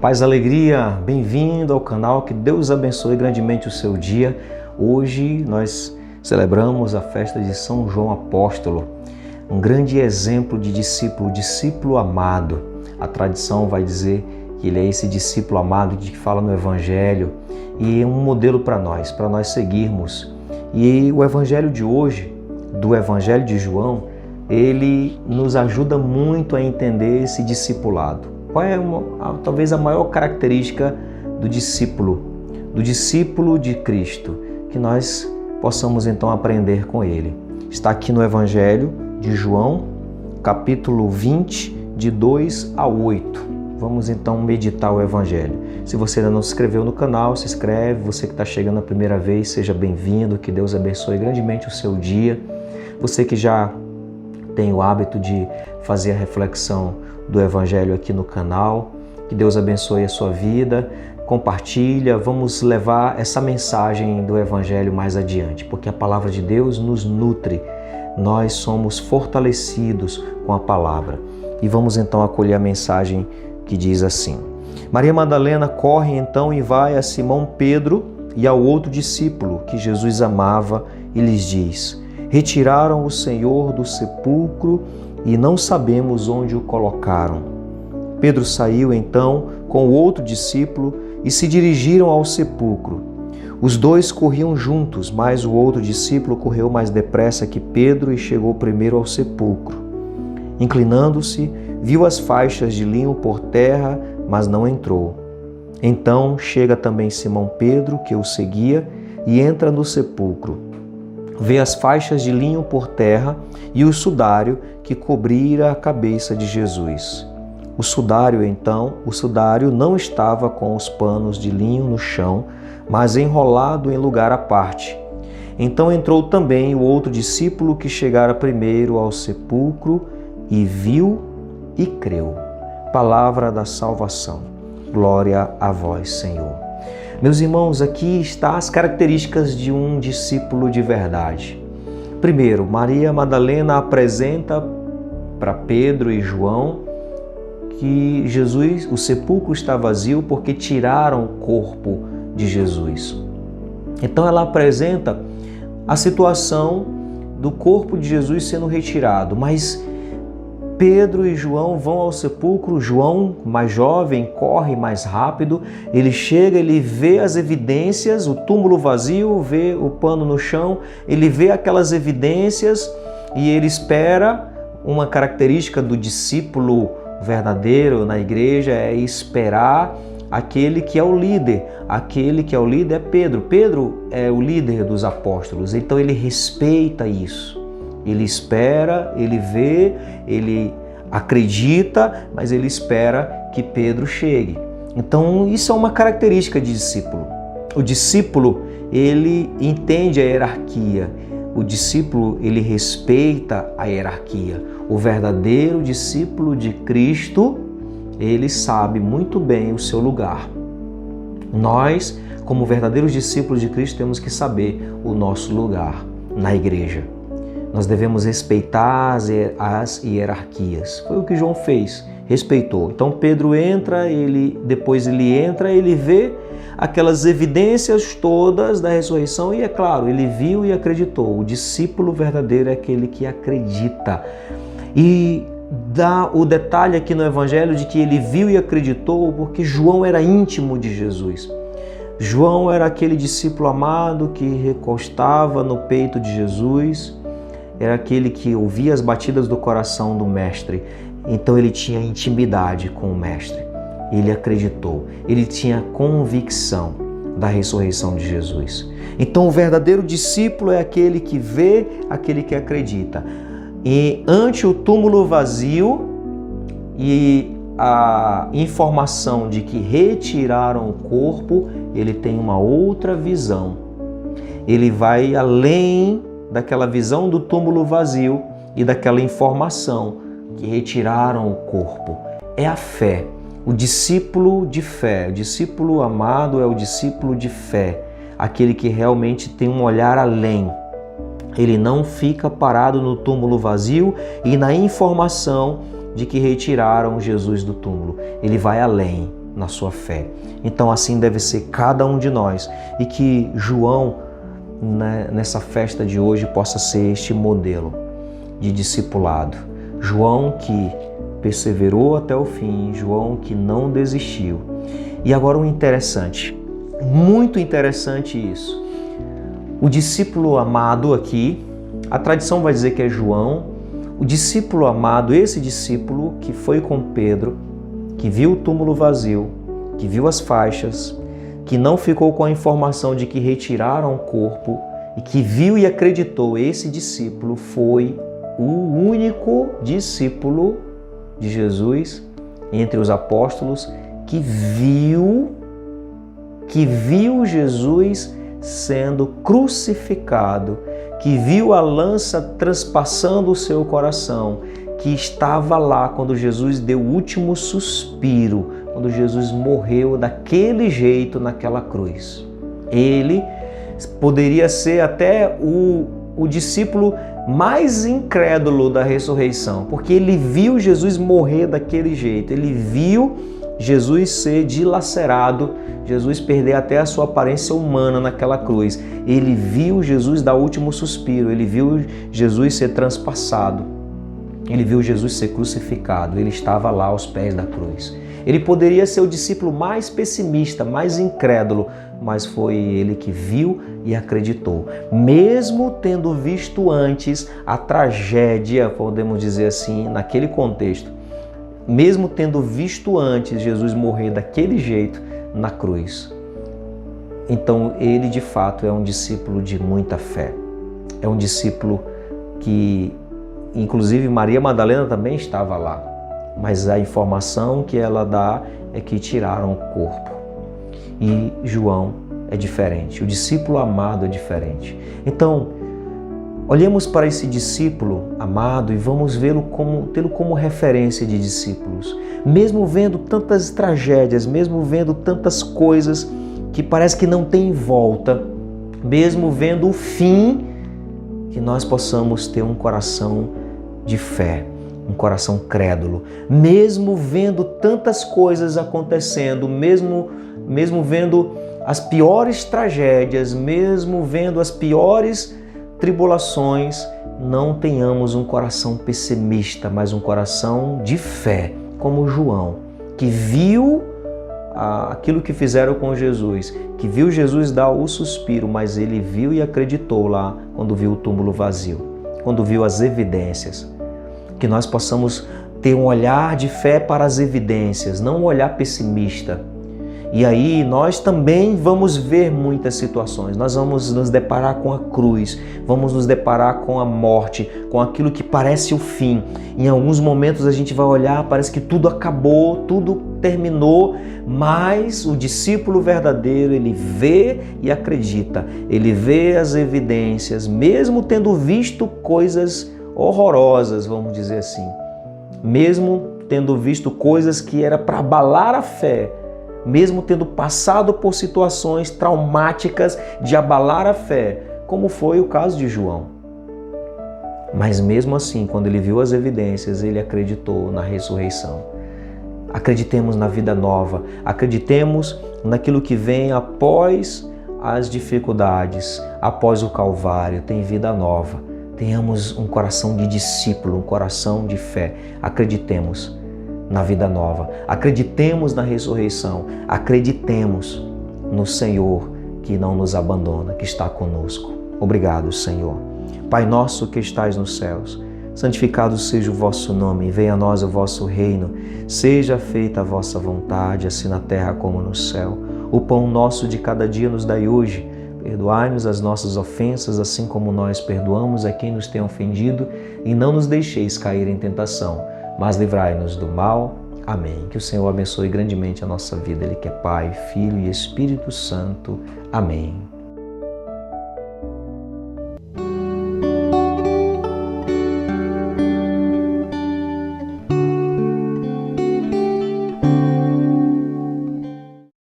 Paz, alegria, bem-vindo ao canal, que Deus abençoe grandemente o seu dia. Hoje nós celebramos a festa de São João Apóstolo, um grande exemplo de discípulo amado. A tradição vai dizer que ele é esse discípulo amado que fala no Evangelho e é um modelo para nós seguirmos. E o Evangelho de hoje, do Evangelho de João, ele nos ajuda muito a entender esse discipulado. Qual é talvez a maior característica do discípulo de Cristo, que nós possamos então aprender com ele? Está aqui no Evangelho de João, capítulo 20, de 2 a 8. Vamos então meditar o Evangelho. Se você ainda não se inscreveu no canal, se inscreve. Você que está chegando a primeira vez, seja bem-vindo. Que Deus abençoe grandemente o seu dia. Você que já tem o hábito de fazer a reflexão do Evangelho aqui no canal, que Deus abençoe a sua vida. Compartilha, vamos levar essa mensagem do Evangelho mais adiante, porque a palavra de Deus nos nutre. Nós somos fortalecidos com a palavra. E vamos então acolher a mensagem que diz assim: Maria Madalena corre então e vai a Simão Pedro e ao outro discípulo que Jesus amava e lhes diz: retiraram o Senhor do sepulcro e não sabemos onde o colocaram. Pedro saiu então com o outro discípulo e se dirigiram ao sepulcro. Os dois corriam juntos, mas o outro discípulo correu mais depressa que Pedro e chegou primeiro ao sepulcro. Inclinando-se, viu as faixas de linho por terra, mas não entrou. Então chega também Simão Pedro, que o seguia, e entra no sepulcro. Vê as faixas de linho por terra e o sudário que cobrira a cabeça de Jesus. O sudário não estava com os panos de linho no chão, mas enrolado em lugar à parte. Então entrou também o outro discípulo que chegara primeiro ao sepulcro e viu e creu. Palavra da salvação. Glória a vós, Senhor. Meus irmãos, aqui estão as características de um discípulo de verdade. Primeiro, Maria Madalena apresenta para Pedro e João que o sepulcro está vazio porque tiraram o corpo de Jesus. Então ela apresenta a situação do corpo de Jesus sendo retirado, mas Pedro e João vão ao sepulcro. João, mais jovem, corre mais rápido. Ele chega, ele vê as evidências, o túmulo vazio, vê o pano no chão, ele vê aquelas evidências e ele espera. Uma característica do discípulo verdadeiro na igreja é esperar aquele que é o líder. Aquele que é o líder é Pedro. Pedro é o líder dos apóstolos, então ele respeita isso. Ele espera, ele vê, ele acredita, mas ele espera que Pedro chegue. Então, isso é uma característica de discípulo. O discípulo, ele entende a hierarquia. O discípulo, ele respeita a hierarquia. O verdadeiro discípulo de Cristo, ele sabe muito bem o seu lugar. Nós, como verdadeiros discípulos de Cristo, temos que saber o nosso lugar na igreja. Nós devemos respeitar as hierarquias. Foi o que João fez, respeitou. Então Pedro entra, depois ele vê aquelas evidências todas da ressurreição e, é claro, ele viu e acreditou. O discípulo verdadeiro é aquele que acredita. E dá o detalhe aqui no Evangelho de que ele viu e acreditou porque João era íntimo de Jesus. João era aquele discípulo amado que recostava no peito de Jesus. Era aquele que ouvia as batidas do coração do Mestre. Então ele tinha intimidade com o Mestre. Ele acreditou. Ele tinha convicção da ressurreição de Jesus. Então o verdadeiro discípulo é aquele que vê, aquele que acredita. E ante o túmulo vazio e a informação de que retiraram o corpo, ele tem uma outra visão. Ele vai além daquela visão do túmulo vazio e daquela informação que retiraram o corpo. É a fé, o discípulo de fé. O discípulo amado é o discípulo de fé, aquele que realmente tem um olhar além. Ele não fica parado no túmulo vazio e na informação de que retiraram Jesus do túmulo. Ele vai além. na sua fé. Então assim deve ser cada um de nós, e que João, nessa festa de hoje, possa ser este modelo de discipulado. João que perseverou até o fim, João que não desistiu. E agora o interessante, muito interessante isso. O discípulo amado aqui, a tradição vai dizer que é João, o discípulo amado, esse discípulo que foi com Pedro, que viu o túmulo vazio, que viu as faixas, que não ficou com a informação de que retiraram o corpo e que viu e acreditou, esse discípulo foi o único discípulo de Jesus entre os apóstolos que viu Jesus sendo crucificado, que viu a lança transpassando o seu coração, que estava lá quando Jesus deu o último suspiro, quando Jesus morreu daquele jeito naquela cruz. Ele poderia ser até o discípulo mais incrédulo da ressurreição, porque ele viu Jesus morrer daquele jeito, ele viu Jesus ser dilacerado, Jesus perder até a sua aparência humana naquela cruz. Ele viu Jesus dar o último suspiro, ele viu Jesus ser transpassado, ele viu Jesus ser crucificado, ele estava lá aos pés da cruz. Ele poderia ser o discípulo mais pessimista, mais incrédulo, mas foi ele que viu e acreditou. Mesmo tendo visto antes a tragédia, podemos dizer assim, naquele contexto, mesmo tendo visto antes Jesus morrer daquele jeito na cruz. Então ele de fato é um discípulo de muita fé. É um discípulo que, inclusive, Maria Madalena também estava lá, mas a informação que ela dá é que tiraram o corpo. E João é diferente, o discípulo amado é diferente. Então, olhemos para esse discípulo amado e vamos tê-lo como referência de discípulos. Mesmo vendo tantas tragédias, mesmo vendo tantas coisas que parece que não tem volta, mesmo vendo o fim, que nós possamos ter um coração de fé, um coração crédulo. Mesmo vendo tantas coisas acontecendo, mesmo vendo as piores tragédias, mesmo vendo as piores tribulações, não tenhamos um coração pessimista, mas um coração de fé, como João, que viu aquilo que fizeram com Jesus, que viu Jesus dar o suspiro, mas ele viu e acreditou lá quando viu o túmulo vazio, quando viu as evidências. Que nós possamos ter um olhar de fé para as evidências, não um olhar pessimista. E aí nós também vamos ver muitas situações, nós vamos nos deparar com a cruz, vamos nos deparar com a morte, com aquilo que parece o fim. Em alguns momentos a gente vai olhar, parece que tudo acabou, tudo terminou, mas o discípulo verdadeiro, ele vê e acredita, ele vê as evidências, mesmo tendo visto coisas horrorosas, vamos dizer assim, mesmo tendo visto coisas que era para abalar a fé, mesmo tendo passado por situações traumáticas de abalar a fé, como foi o caso de João. Mas mesmo assim, quando ele viu as evidências, ele acreditou na ressurreição. Acreditemos na vida nova, acreditemos naquilo que vem após as dificuldades, após o Calvário, tem vida nova. Tenhamos um coração de discípulo, um coração de fé. Acreditemos na vida nova, acreditemos na ressurreição, acreditemos no Senhor que não nos abandona, que está conosco. Obrigado, Senhor. Pai nosso que estais nos céus, santificado seja o vosso nome, venha a nós o vosso reino, seja feita a vossa vontade, assim na terra como no céu. O pão nosso de cada dia nos dai hoje, perdoai-nos as nossas ofensas, assim como nós perdoamos a quem nos tem ofendido, e não nos deixeis cair em tentação, mas livrai-nos do mal. Amém. Que o Senhor abençoe grandemente a nossa vida, Ele que é Pai, Filho e Espírito Santo. Amém.